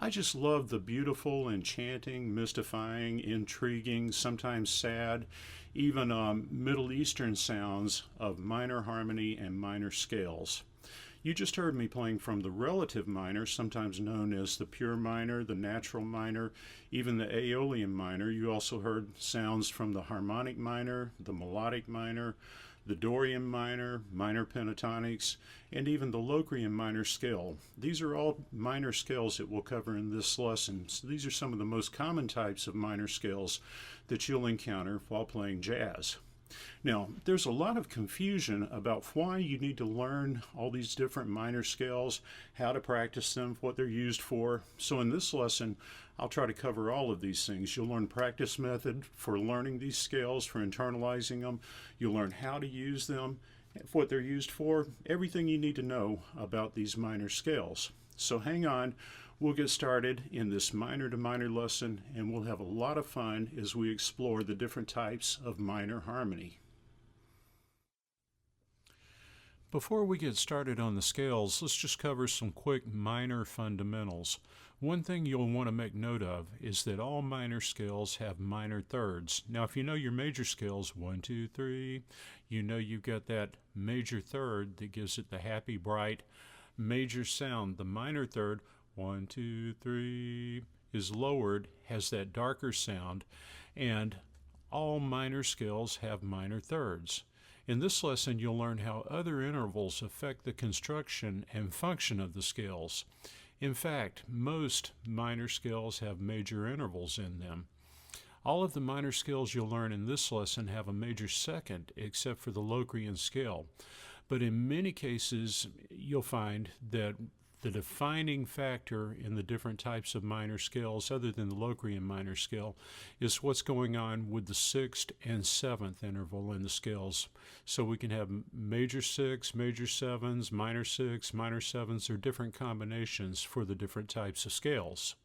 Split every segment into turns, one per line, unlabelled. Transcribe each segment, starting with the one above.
I just love the beautiful, enchanting, mystifying, intriguing, sometimes sad, even Middle Eastern sounds of minor harmony and minor scales. You just heard me playing from the relative minor, sometimes known as the pure minor, the natural minor, even the Aeolian minor. You also heard sounds from the harmonic minor, the melodic minor, the Dorian minor, minor pentatonics, and even the Locrian minor scale. These are all minor scales that we'll cover in this lesson. So these are some of the most common types of minor scales that you'll encounter while playing jazz. Now, there's a lot of confusion about why you need to learn all these different minor scales, how to practice them, what they're used for. So in this lesson, I'll try to cover all of these things. You'll learn practice method for learning these scales, for internalizing them. You'll learn how to use them, what they're used for, everything you need to know about these minor scales. So hang on. We'll get started in this minor to minor lesson, and we'll have a lot of fun as we explore the different types of minor harmony. Before we get started on the scales, let's just cover some quick minor fundamentals. One thing you'll want to make note of is that all minor scales have minor thirds. Now, if you know your major scales, 1, 2, 3, you know you've got that major third that gives it the happy, bright major sound. The minor third, 1, 2, 3, is lowered, has that darker sound, and all minor scales have minor thirds. In this lesson, you'll learn how other intervals affect the construction and function of the scales. In fact, most minor scales have major intervals in them. All of the minor scales you'll learn in this lesson have a major second, except for the Locrian scale. But in many cases, you'll find that the defining factor in the different types of minor scales, other than the Locrian minor scale, is what's going on with the 6th and 7th interval in the scales. So we can have major 6, major 7s, minor 6, minor 7s, or different combinations for the different types of scales.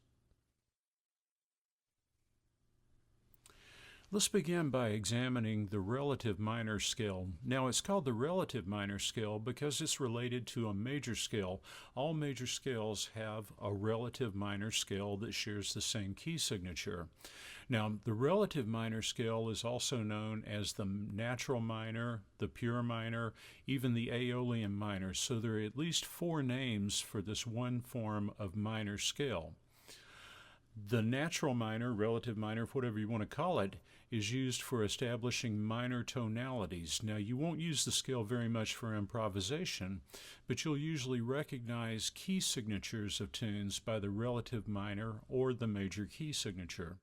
Let's begin by examining the relative minor scale. Now, it's called the relative minor scale because it's related to a major scale. All major scales have a relative minor scale that shares the same key signature. Now, the relative minor scale is also known as the natural minor, the pure minor, even the Aeolian minor. So there are at least 4 names for this one form of minor scale. The natural minor, relative minor, whatever you want to call it, is used for establishing minor tonalities. Now, you won't use the scale very much for improvisation, but you'll usually recognize key signatures of tunes by the relative minor or the major key signature.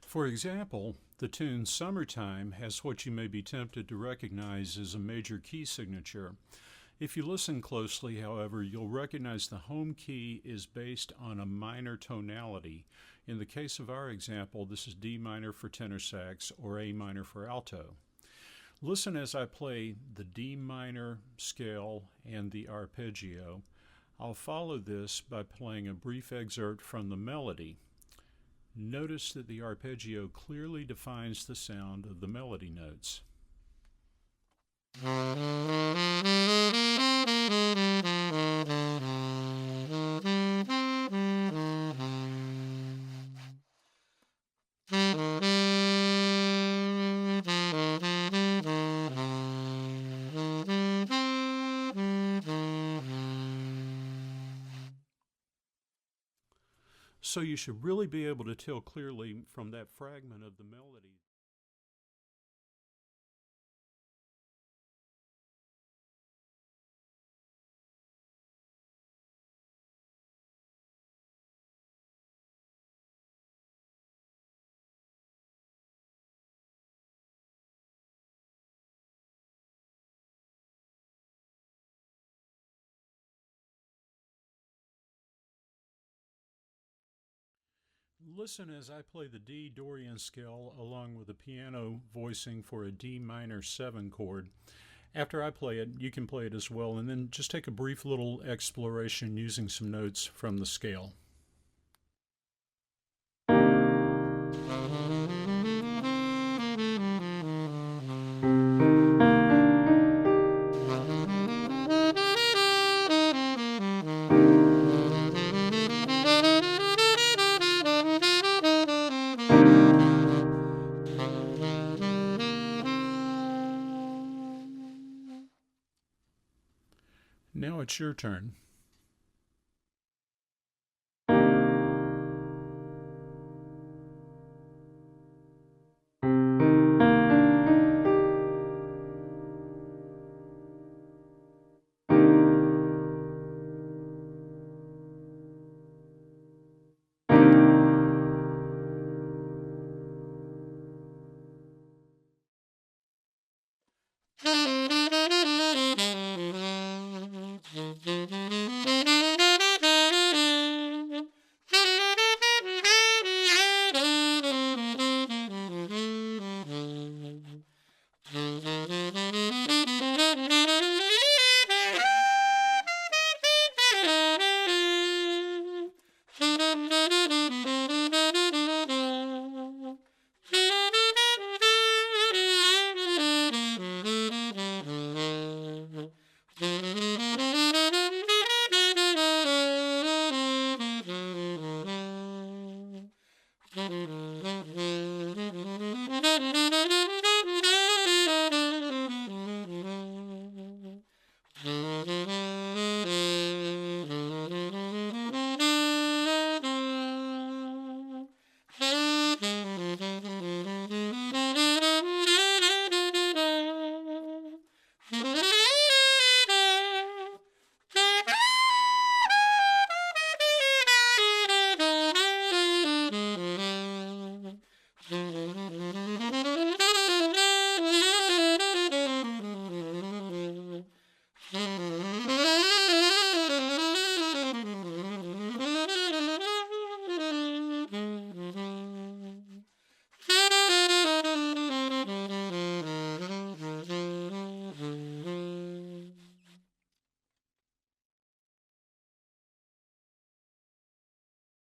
For example, the tune Summertime has what you may be tempted to recognize as a major key signature. If you listen closely, however, you'll recognize the home key is based on a minor tonality. In the case of our example, this is D minor for tenor sax or A minor for alto. Listen as I play the D minor scale and the arpeggio. I'll follow this by playing a brief excerpt from the melody. Notice that the arpeggio clearly defines the sound of the melody notes. So you should really be able to tell clearly from that fragment of the melody. Listen as I play the D Dorian scale along with a piano voicing for a D minor 7 chord. After I play it, you can play it as well, and then just take a brief little exploration using some notes from the scale. Now it's your turn.